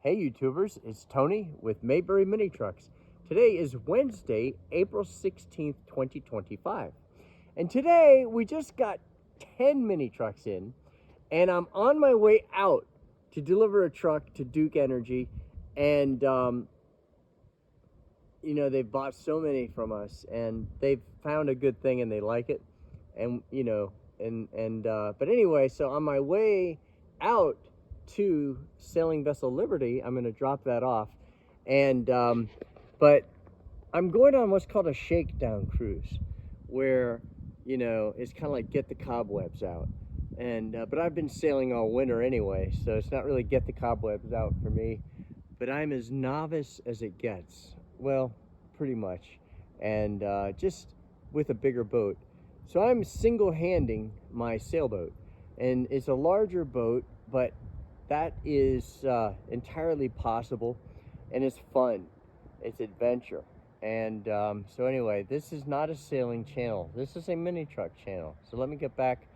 Hey YouTubers, it's Tony with Mayberry Mini Trucks. Today is Wednesday, April 16th, 2025. And today we just got 10 mini trucks in, and I'm on my way out to deliver a truck to Duke Energy. And, they've bought so many from us, and they've found a good thing and they like it. And, but anyway, so on my way out to Sailing Vessel Liberty, I'm going to drop that off, and but I'm going on what's called a shakedown cruise, where it's kind of like get the cobwebs out. And but I've been sailing all winter anyway, so it's not really get the cobwebs out for me, but I'm as novice as it gets, well, pretty much, and just with a bigger boat. So I'm single-handing my sailboat, and it's a larger boat, but that is entirely possible, and it's fun. It's adventure. And so anyway, this is not a sailing channel. This is a mini truck channel. So let me get back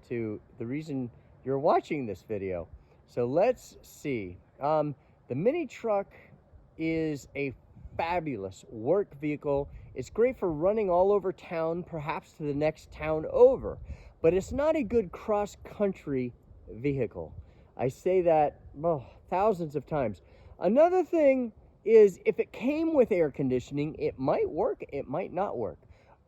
to the reason you're watching this video. So let's see. The mini truck is a fabulous work vehicle. It's great for running all over town, perhaps to the next town over, but it's not a good cross-country vehicle. I say that thousands of times. Another thing is, if it came with air conditioning, it might work, it might not work.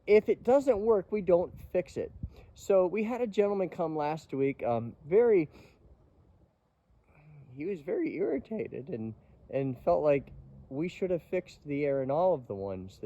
If it doesn't work, we don't fix it. So we had a gentleman come last week, he was very irritated and felt like we should have fixed the air in all of the ones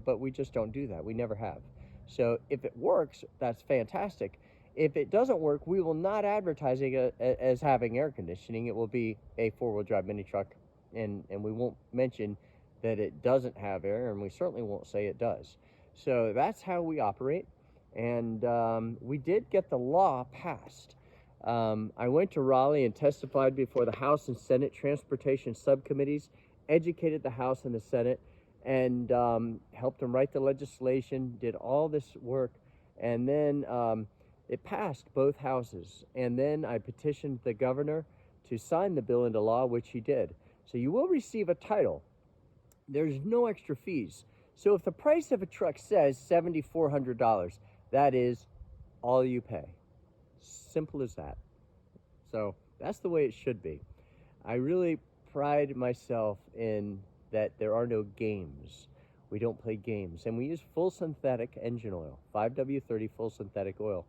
but we just don't do that. We never have. So if it works, that's fantastic. If it doesn't work, we will not advertise it as having air conditioning. It will be a four-wheel drive mini truck, and we won't mention that it doesn't have air, and we certainly won't say it does. So that's how we operate, and we did get the law passed. I went to Raleigh and testified before the House and Senate Transportation Subcommittees, educated the House and the Senate, and helped them write the legislation, did all this work, and then it passed both houses, and then I petitioned the governor to sign the bill into law, which he did. So you will receive a title. There's no extra fees. So if the price of a truck says $7,400, that is all you pay. Simple as that. So that's the way it should be. I really pride myself in that there are no games. We don't play games, and we use full synthetic engine oil, 5W30 full synthetic oil.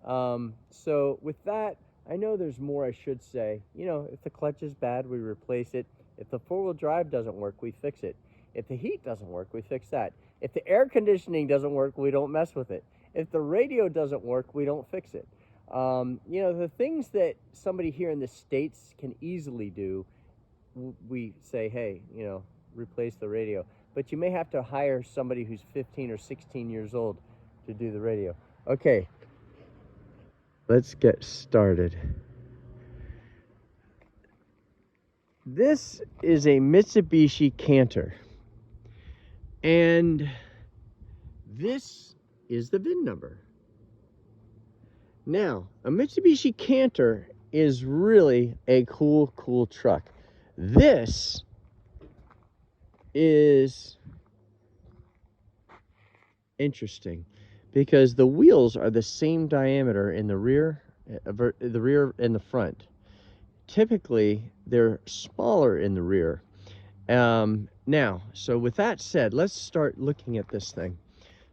So with that, I know there's more I should say. If the clutch is bad, we replace it. If the four-wheel drive doesn't work, we fix it. If the heat doesn't work, we fix that. If the air conditioning doesn't work, we don't mess with it. If the radio doesn't work, we don't fix it. The things that somebody here in the States can easily do, we say, hey, replace the radio. But you may have to hire somebody who's 15 or 16 years old to do the radio. Okay. Let's get started. This is a Mitsubishi Canter, and this is the VIN number. Now, a Mitsubishi Canter is really a cool truck. This is interesting, because the wheels are the same diameter in the rear and the front. Typically, they're smaller in the rear. Now, so with that said, let's start looking at this thing.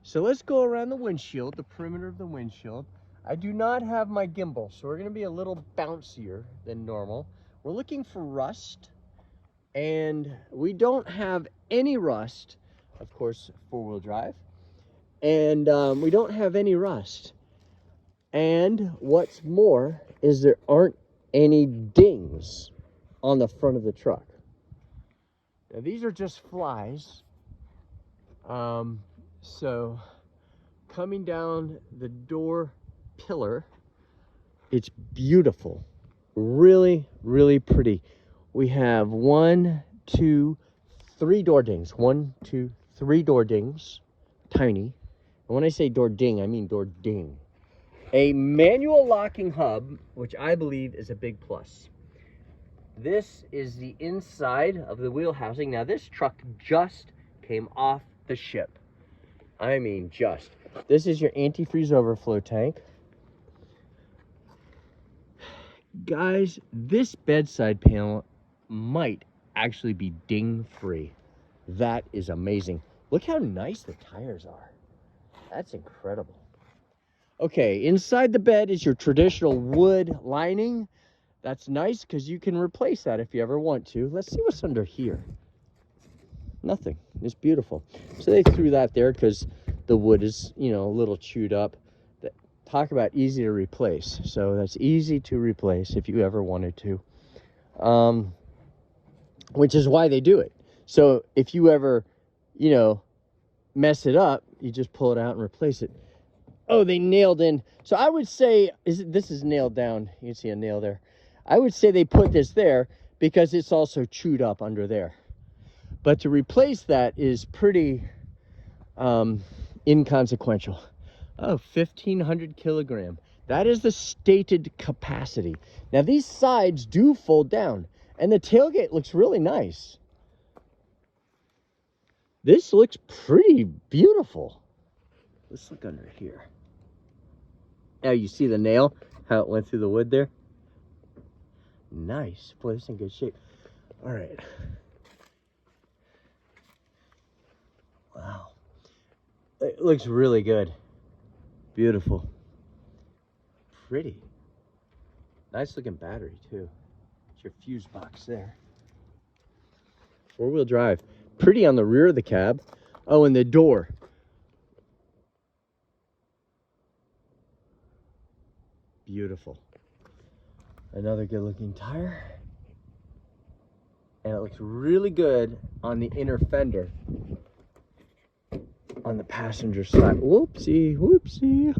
So let's go around the windshield, the perimeter of the windshield. I do not have my gimbal, so we're going to be a little bouncier than normal. We're looking for rust, and we don't have any rust, of course, four-wheel drive. And we don't have any rust. And what's more is there aren't any dings on the front of the truck. Now, these are just flies. So coming down the door pillar, it's beautiful. Really, really pretty. We have 1, 2, 3 door dings. 1, 2, 3 door dings. Tiny. And when I say door ding, I mean door ding. A manual locking hub, which I believe is a big plus. This is the inside of the wheel housing. Now this truck just came off the ship. I mean just. This is your antifreeze overflow tank. Guys, this bedside panel might actually be ding free. That is amazing. Look how nice the tires are. That's incredible. Okay, inside the bed is your traditional wood lining. That's nice because you can replace that if you ever want to. Let's see what's under here. Nothing. It's beautiful. So they threw that there because the wood is, you know, a little chewed up. Talk about easy to replace. So that's easy to replace if you ever wanted to. Which is why they do it. So if you ever, you know, mess it up, you just pull it out and replace it. Oh, they nailed in. So I would say, this is nailed down. You can see a nail there. I would say they put this there because it's also chewed up under there. But to replace that is pretty inconsequential. Oh, 1,500 kilogram. That is the stated capacity. Now these sides do fold down and the tailgate looks really nice. This looks pretty beautiful. Let's look under here. Now you see the nail, how it went through the wood there? Nice. Boy, this is in good shape. All right. Wow. It looks really good. Beautiful. Pretty. Nice looking battery too. It's your fuse box there. Four-wheel drive. Pretty on the rear of the cab. Oh, and the door. Beautiful. Another good looking tire. And it looks really good on the inner fender. On the passenger side. Whoopsie, whoopsie.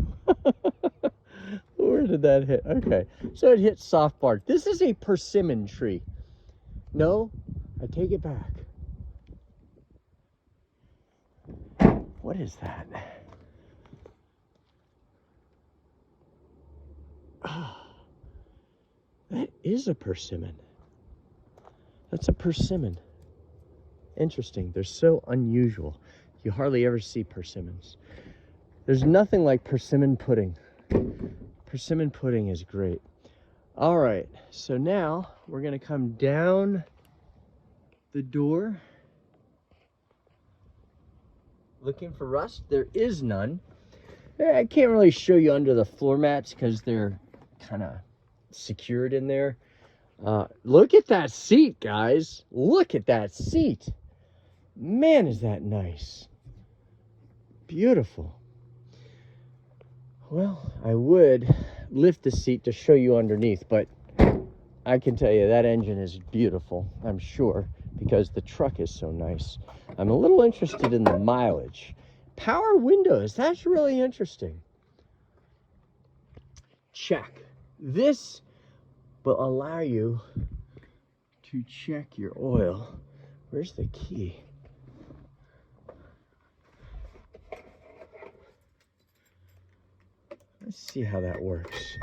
Where did that hit? Okay, so it hit soft bark. This is a persimmon tree. No, I take it back. What is that? Oh, that is a persimmon. That's a persimmon. Interesting. They're so unusual. You hardly ever see persimmons. There's nothing like persimmon pudding. Persimmon pudding is great. All right, so now we're gonna come down the door. Looking for rust? There is none. I can't really show you under the floor mats because they're kind of secured in there. Look at that seat, guys. Look at that seat. Man, is that nice. Beautiful. Well, I would lift the seat to show you underneath, but I can tell you that engine is beautiful, I'm sure, because the truck is so nice. I'm a little interested in the mileage. Power windows, that's really interesting. Check. This will allow you to check your oil. Where's the key? Let's see how that works.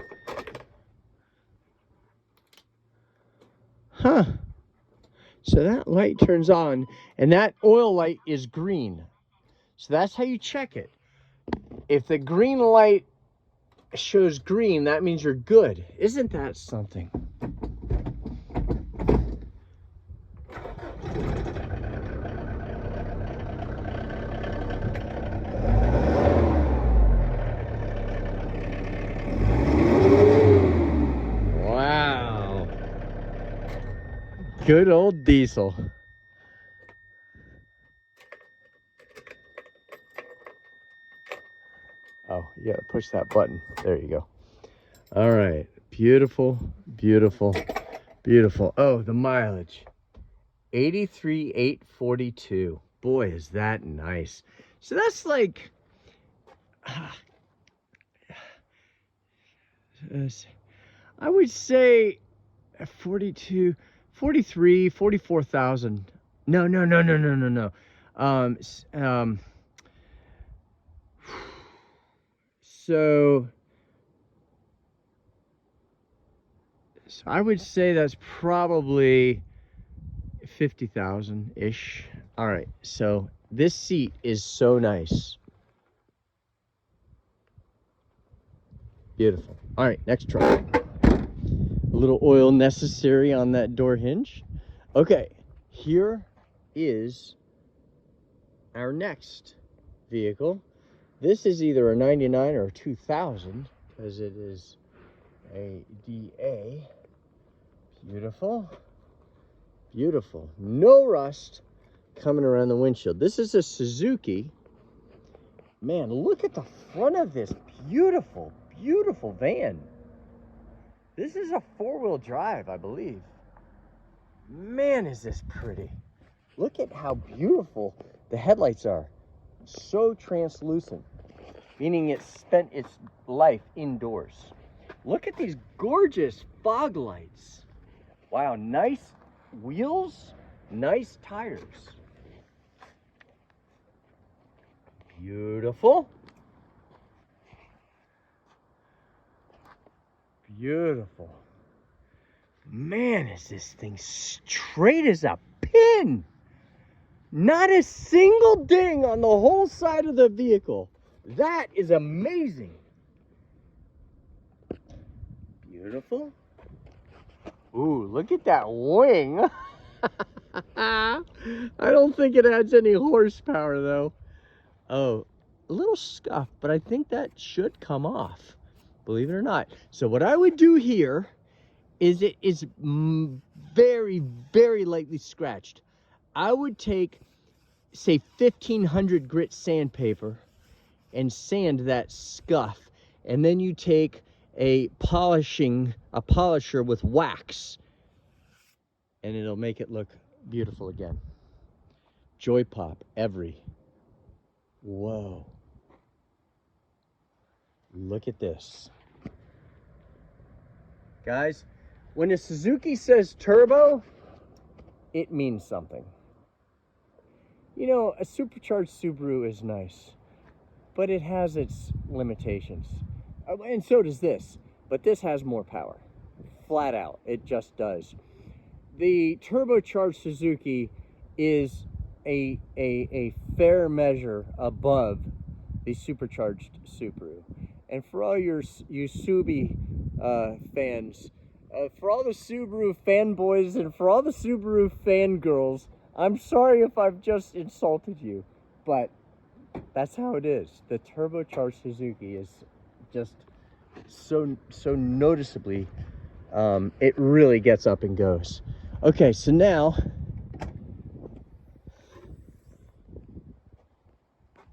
Huh. So that light turns on, and that oil light is green. So that's how you check it. If the green light shows green, that means you're good. Isn't that something? Wow. Good old diesel. Oh, you gotta push that button. There you go. All right. Beautiful, beautiful, beautiful. Oh, the mileage. 83,842. Boy, is that nice. So that's like... I would say 42, 43, 44,000. No. So So I would say that's probably 50,000-ish. All right, so this seat is so nice. Beautiful. All right, next truck. A little oil necessary on that door hinge. Okay, here is our next vehicle. This is either a 99 or a 2000 because it is a DA. Beautiful. Beautiful. No rust coming around the windshield. This is a Suzuki. Man, look at the front of this beautiful, beautiful van. This is a four-wheel drive, I believe. Man, is this pretty. Look at how beautiful the headlights are. So translucent, meaning it spent its life indoors. Look at these gorgeous fog lights. Wow, nice wheels, nice tires. Beautiful. Beautiful. Man, is this thing straight as a pin. Not a single ding on the whole side of the vehicle. That is amazing. Beautiful. Ooh, look at that wing. I don't think it adds any horsepower though. Oh, a little scuff, but I think that should come off, believe it or not. So what I would do here is it is very, very lightly scratched. I would take, say, 1500 grit sandpaper and sand that scuff, and then you take a polisher with wax, and it'll make it look beautiful again. Joypop every. Whoa. Look at this. Guys, when a Suzuki says turbo, it means something. You know, a supercharged Subaru is nice, but it has its limitations. And so does this, but this has more power. Flat out, it just does. The turbocharged Suzuki is a fair measure above the supercharged Subaru. And for all your Subi fans, for all the Subaru fanboys and for all the Subaru fangirls, I'm sorry if I've just insulted you, but that's how it is. The turbocharged Suzuki is just so noticeably, it really gets up and goes. Okay, so now,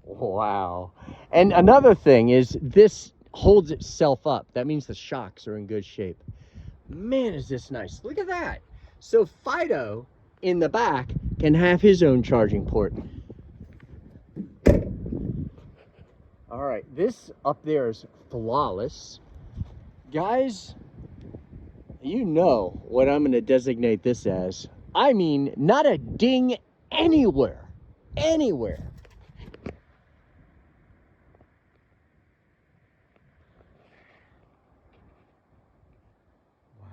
wow. And another thing is this holds itself up. That means the shocks are in good shape. Man, is this nice. Look at that. So Fido in the back can have his own charging port. All right, this up there is flawless. Guys, you know what I'm going to designate this as. I mean, not a ding anywhere. Anywhere. Wow.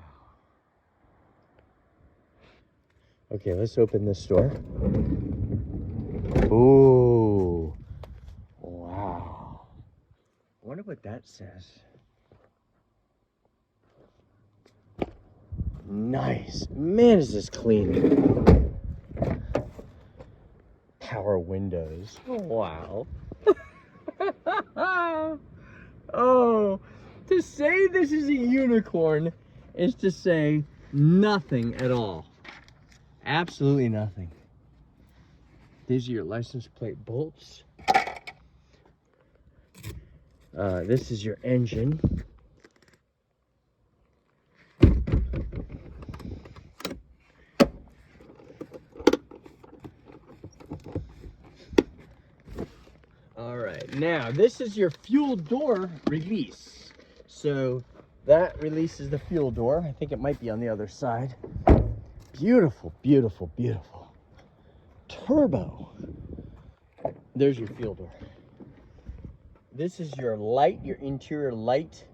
Okay, let's open this door. Ooh. Wow. I wonder what that says. Nice. Man, is this clean. Power windows. Wow. Oh, to say this is a unicorn is to say nothing at all. Absolutely nothing. These are your license plate bolts. This is your engine. All right, now this is your fuel door release. So that releases the fuel door. I think it might be on the other side. Beautiful, beautiful, beautiful. Turbo. There's your fuel door. This is your light, your interior light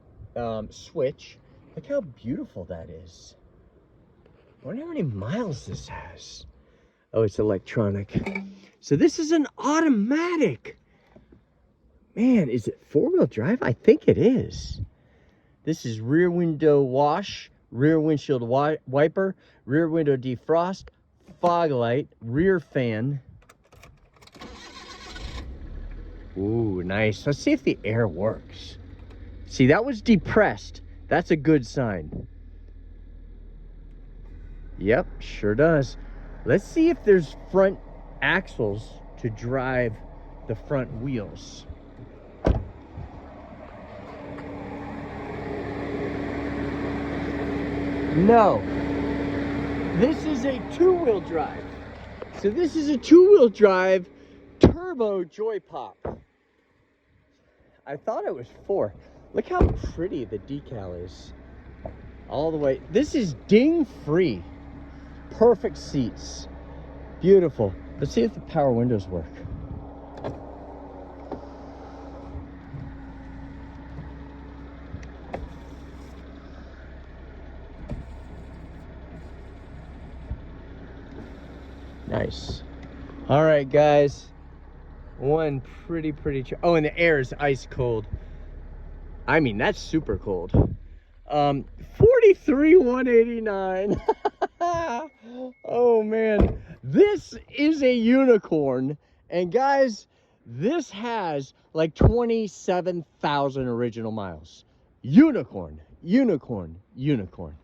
switch Look how beautiful that is. I wonder how many miles this has. Oh, it's electronic. So this is an automatic. Man, is it four-wheel drive? I think it is. This is rear window wash, rear windshield wiper, rear window defrost, fog light, rear fan. Ooh, nice. Let's see if the air works. See, that was depressed. That's a good sign. Yep, sure does. Let's see if there's front axles to drive the front wheels. No, this is a two-wheel drive. So this is a two-wheel drive turbo Joypop. I thought it was four. Look how pretty the decal is. All the way. This is ding-free. Perfect seats. Beautiful. Let's see if the power windows work. Nice. All right, guys. One pretty oh, and the air is ice cold. I mean, that's super cold. 43,189. Oh man, this is a unicorn. And guys, this has like 27,000 original miles. Unicorn, unicorn, unicorn.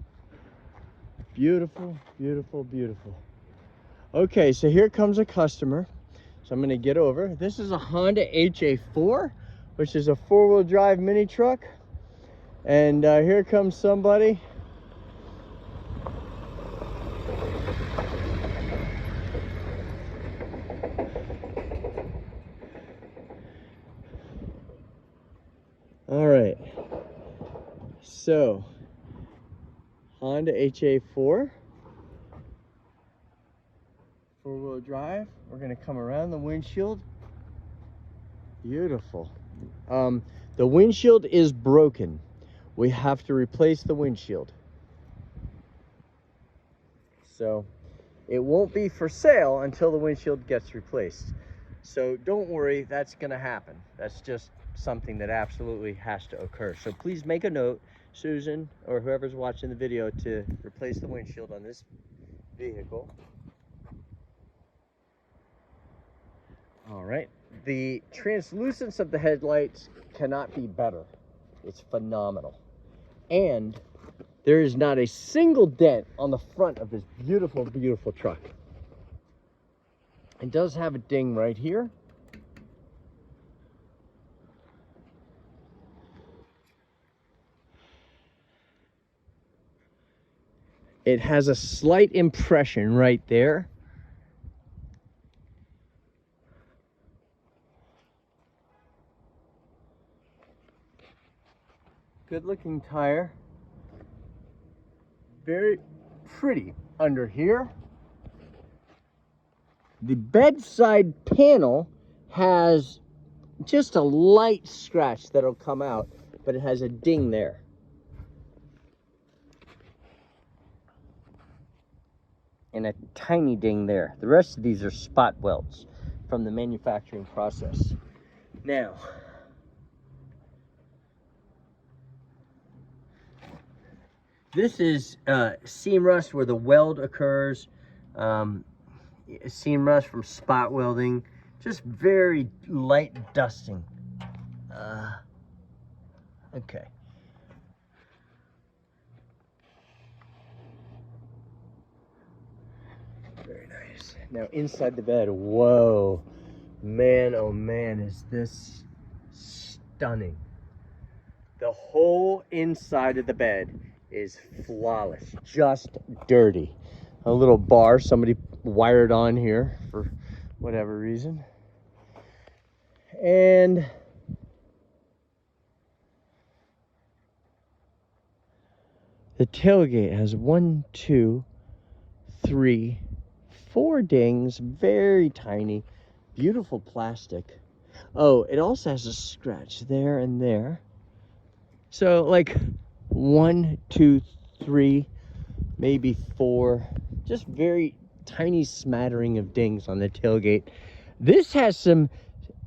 Beautiful, beautiful, beautiful. Okay, so here comes a customer. So I'm gonna get over. This is a Honda HA4, which is a four-wheel drive mini truck. And here comes somebody. All right, so Honda HA4, four-wheel drive. We're gonna come around the windshield. Beautiful. The windshield is broken. We have to replace the windshield. So it won't be for sale until the windshield gets replaced. So don't worry, that's gonna happen. That's just something that absolutely has to occur. So please make a note, Susan, or whoever's watching the video, to replace the windshield on this vehicle. All right, the translucence of the headlights cannot be better. It's phenomenal. And there is not a single dent on the front of this beautiful, beautiful truck. It does have a ding right here. It has a slight impression right there. Good looking tire. Very pretty under here. The bedside panel has just a light scratch that'll come out, but it has a ding there. And a tiny ding there. The rest of these are spot welds from the manufacturing process. Now, this is seam rust where the weld occurs. Seam rust from spot welding. Just very light dusting. Okay. Very nice. Now inside the bed, whoa. Man, oh man, is this stunning. The whole inside of the bed is flawless, just dirty. A little bar somebody wired on here for whatever reason. And the tailgate has 1, 2, 3, 4 dings, very tiny, beautiful plastic. Oh, it also has a scratch there and there. So like 1, 2, 3, maybe 4, just very tiny smattering of dings on the tailgate. This has some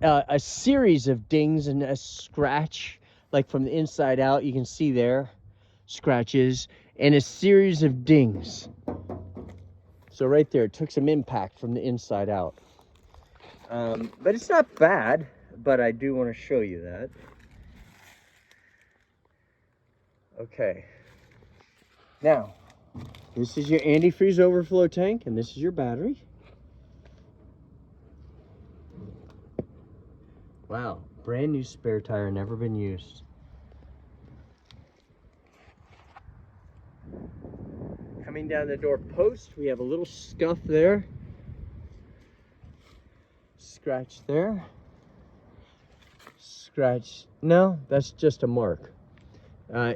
a series of dings and a scratch, like from the inside out. You can see there scratches and a series of dings. So right there, it took some impact from the inside out. But it's not bad, but I do want to show you that. Okay. Now, this is your antifreeze overflow tank, and this is your battery. Wow, brand new spare tire, never been used. Coming down the door post, we have a little scuff there. Scratch there. Scratch, no, that's just a mark.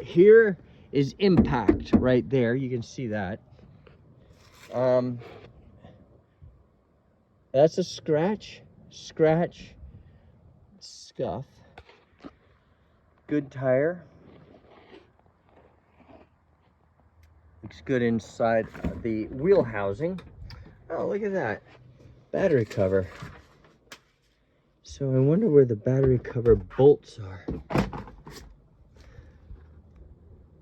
Here is impact right there, you can see that. That's a scratch, scuff. Good tire. Looks good inside the wheel housing. Oh, look at that. Battery cover. So I wonder where the battery cover bolts are.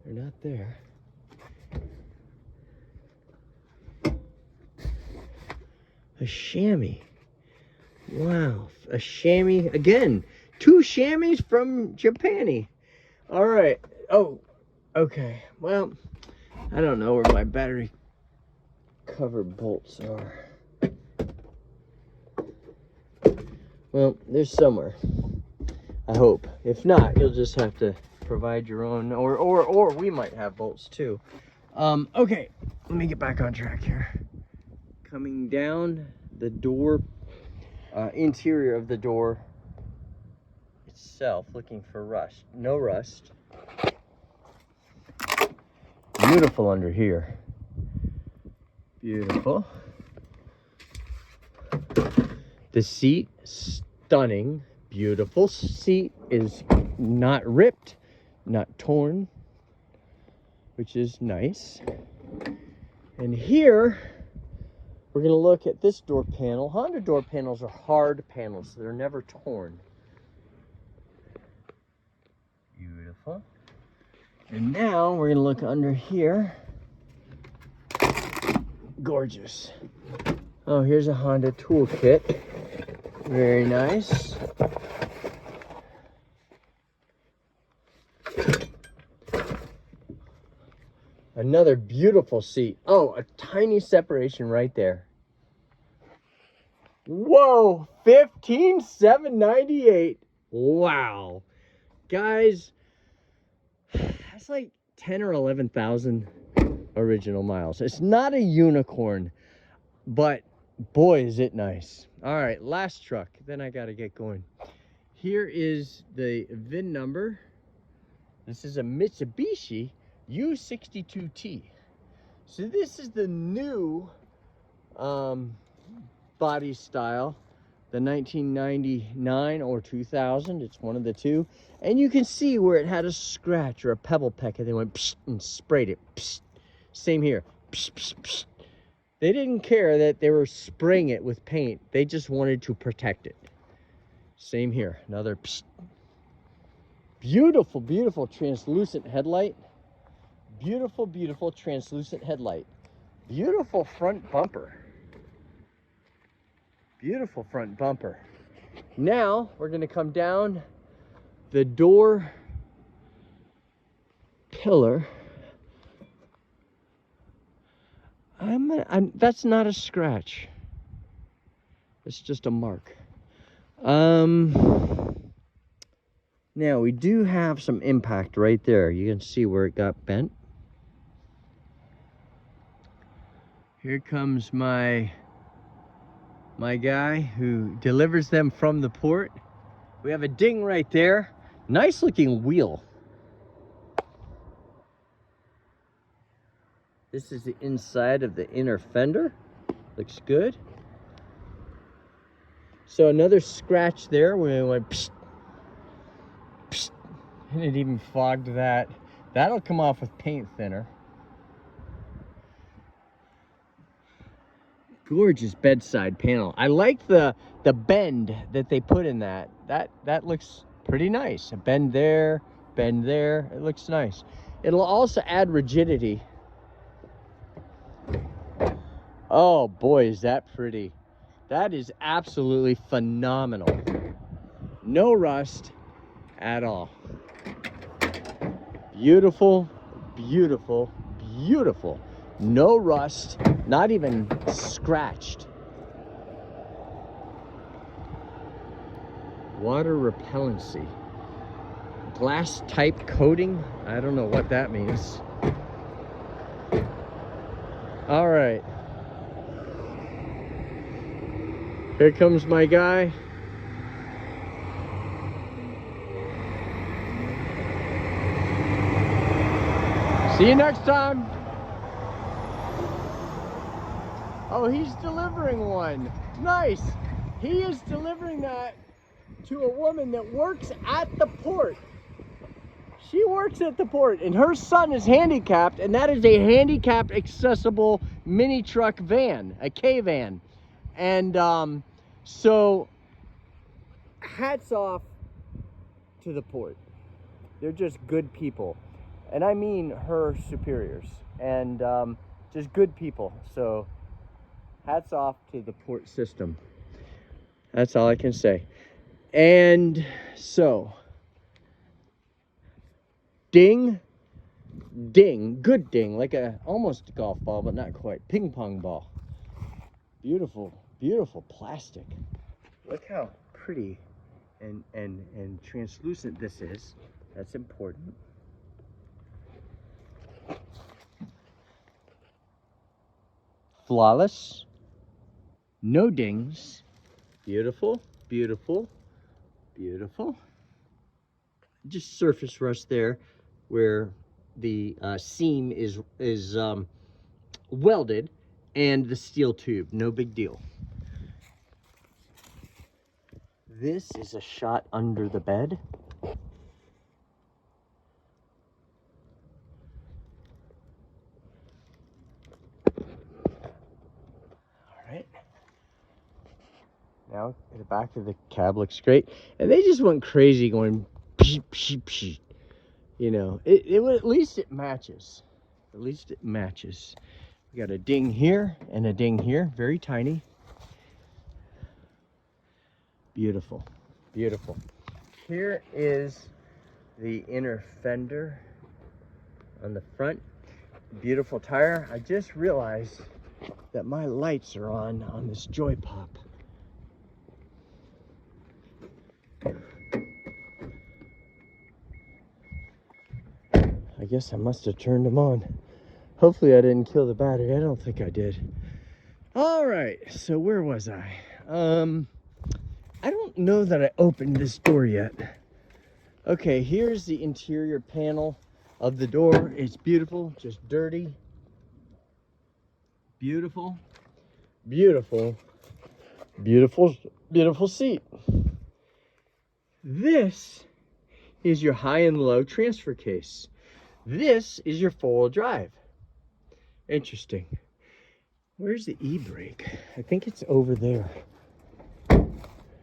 They're not there. A chamois. Wow, a chamois. Again, 2 chamois from Japan. All right. Oh, okay. Well, I don't know where my battery cover bolts are. Well, there's somewhere. I hope. If not, you'll just have to provide your own, or we might have bolts too. Okay, let me get back on track here. Coming down the door, interior of the door itself, looking for rust. No rust. Beautiful under here. Beautiful. The seat, stunning. Beautiful seat, is not ripped, not torn, which is nice. And here, we're going to look at this door panel. Honda door panels are hard panels, so they're never torn. Beautiful. And now we're going to look under here. Gorgeous. Oh, here's a Honda toolkit. Very nice. Another beautiful seat. Oh, a tiny separation right there. Whoa, $15,798. Wow. Guys, that's like 10 or 11,000 original miles. It's not a unicorn, but boy, is it nice. All right, last truck, then I gotta get going. Here is the VIN number. This is a Mitsubishi U62T. So this is the new body style, the 1999 or 2000, it's one of the two. And you can see where it had a scratch or a pebble peck, and they went psh and sprayed it. Psh. Same here. Psh, psh, psh. They didn't care that they were spraying it with paint. They just wanted to protect it. Same here. Another psh. Beautiful, beautiful translucent headlight. Beautiful, beautiful translucent headlight. Beautiful front bumper. Beautiful front bumper. Now we're going to come down the door pillar. That's not a scratch. It's just a mark. Now we do have some impact right there. You can see where it got bent. Here comes my guy who delivers them from the port. We have a ding right there. Nice looking wheel. This is the inside of the inner fender. Looks good. So another scratch there where it went psh, psh, and it even fogged that. That'll come off with paint thinner. Gorgeous bedside panel. I like the bend that they put in that. That looks pretty nice. A bend there, bend there. It looks nice. It'll also add rigidity. Oh boy, is that pretty. That is absolutely phenomenal. No rust at all. Beautiful, beautiful, beautiful. No rust, not even scratched. Water repellency. Glass type coating. I don't know what that means. All right. Here comes my guy. See you next time. Oh, he's delivering one. Nice. He is delivering that to a woman that works at the port. She works at the port, and her son is handicapped, and that is a handicapped accessible mini truck van, a K-van. And so hats off to the port. They're just good people. And I mean her superiors, and just good people. So hats off to the port system. That's all I can say. And so, ding, ding, good ding, like a almost a golf ball, but not quite. Ping pong ball. Beautiful, beautiful plastic. Look how pretty and translucent this is. That's important. Flawless. No dings. Beautiful, beautiful, beautiful. Just surface rust there where the seam is welded, and the steel tube. No big deal. This is a shot under the bed. Now the back of the cab looks great, and they just went crazy going psh, psh, psh. You know, at least it matches. At least it matches. We got a ding here and a ding here, very tiny. Beautiful, beautiful. Here is the inner fender on the front. Beautiful tire. I just realized that my lights are on this Joypop. I guess I must have turned them on. Hopefully I didn't kill the battery. I don't think I did. All right, so where was I? I don't know that I opened this door yet. Okay, here's the interior panel of the door. It's beautiful, just dirty. Beautiful, beautiful, beautiful, beautiful seat. This is your high and low transfer case. This is your four-wheel drive. Interesting. Where's the e-brake? I think it's over there.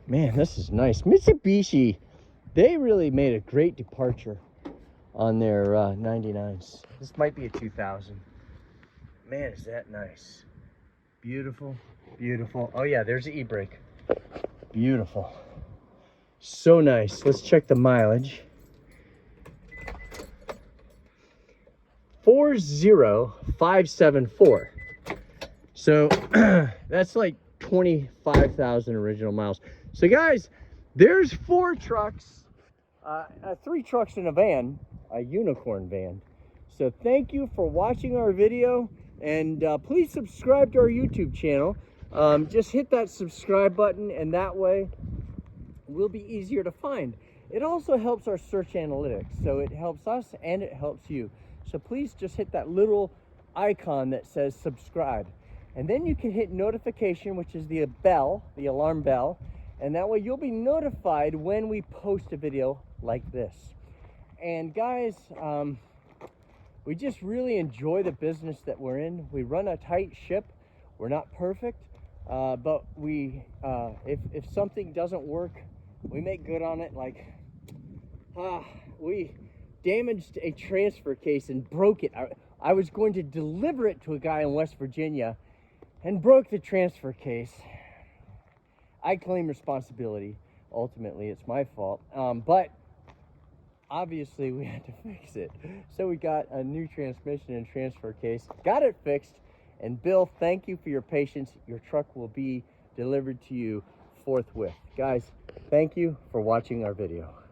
Man, this is nice. Mitsubishi, they really made a great departure on their 99s. This might be a 2000. Man, is that nice. Beautiful, beautiful. Oh yeah, there's the e-brake. Beautiful. So nice. Let's check the mileage. 40574. So that's like 25,000 original miles. So guys, there's 4 trucks, 3 trucks in a van, a unicorn van. So thank you for watching our video, and please subscribe to our YouTube channel. Just hit that subscribe button, and that way we'll be easier to find. It also helps our search analytics, so it helps us and it helps you. So please just hit that little icon that says subscribe, and then you can hit notification, which is the bell, the alarm bell, and that way you'll be notified when we post a video like this. And guys, we just really enjoy the business that we're in. We run a tight ship. We're not perfect, but if something doesn't work, we make good on it. Like, we damaged a transfer case and broke it. I was going to deliver it to a guy in West Virginia and broke the transfer case. I claim responsibility. Ultimately, it's my fault. But obviously, we had to fix it. So we got a new transmission and transfer case, got it fixed. And Bill, thank you for your patience. Your truck will be delivered to you forthwith. Guys, thank you for watching our video.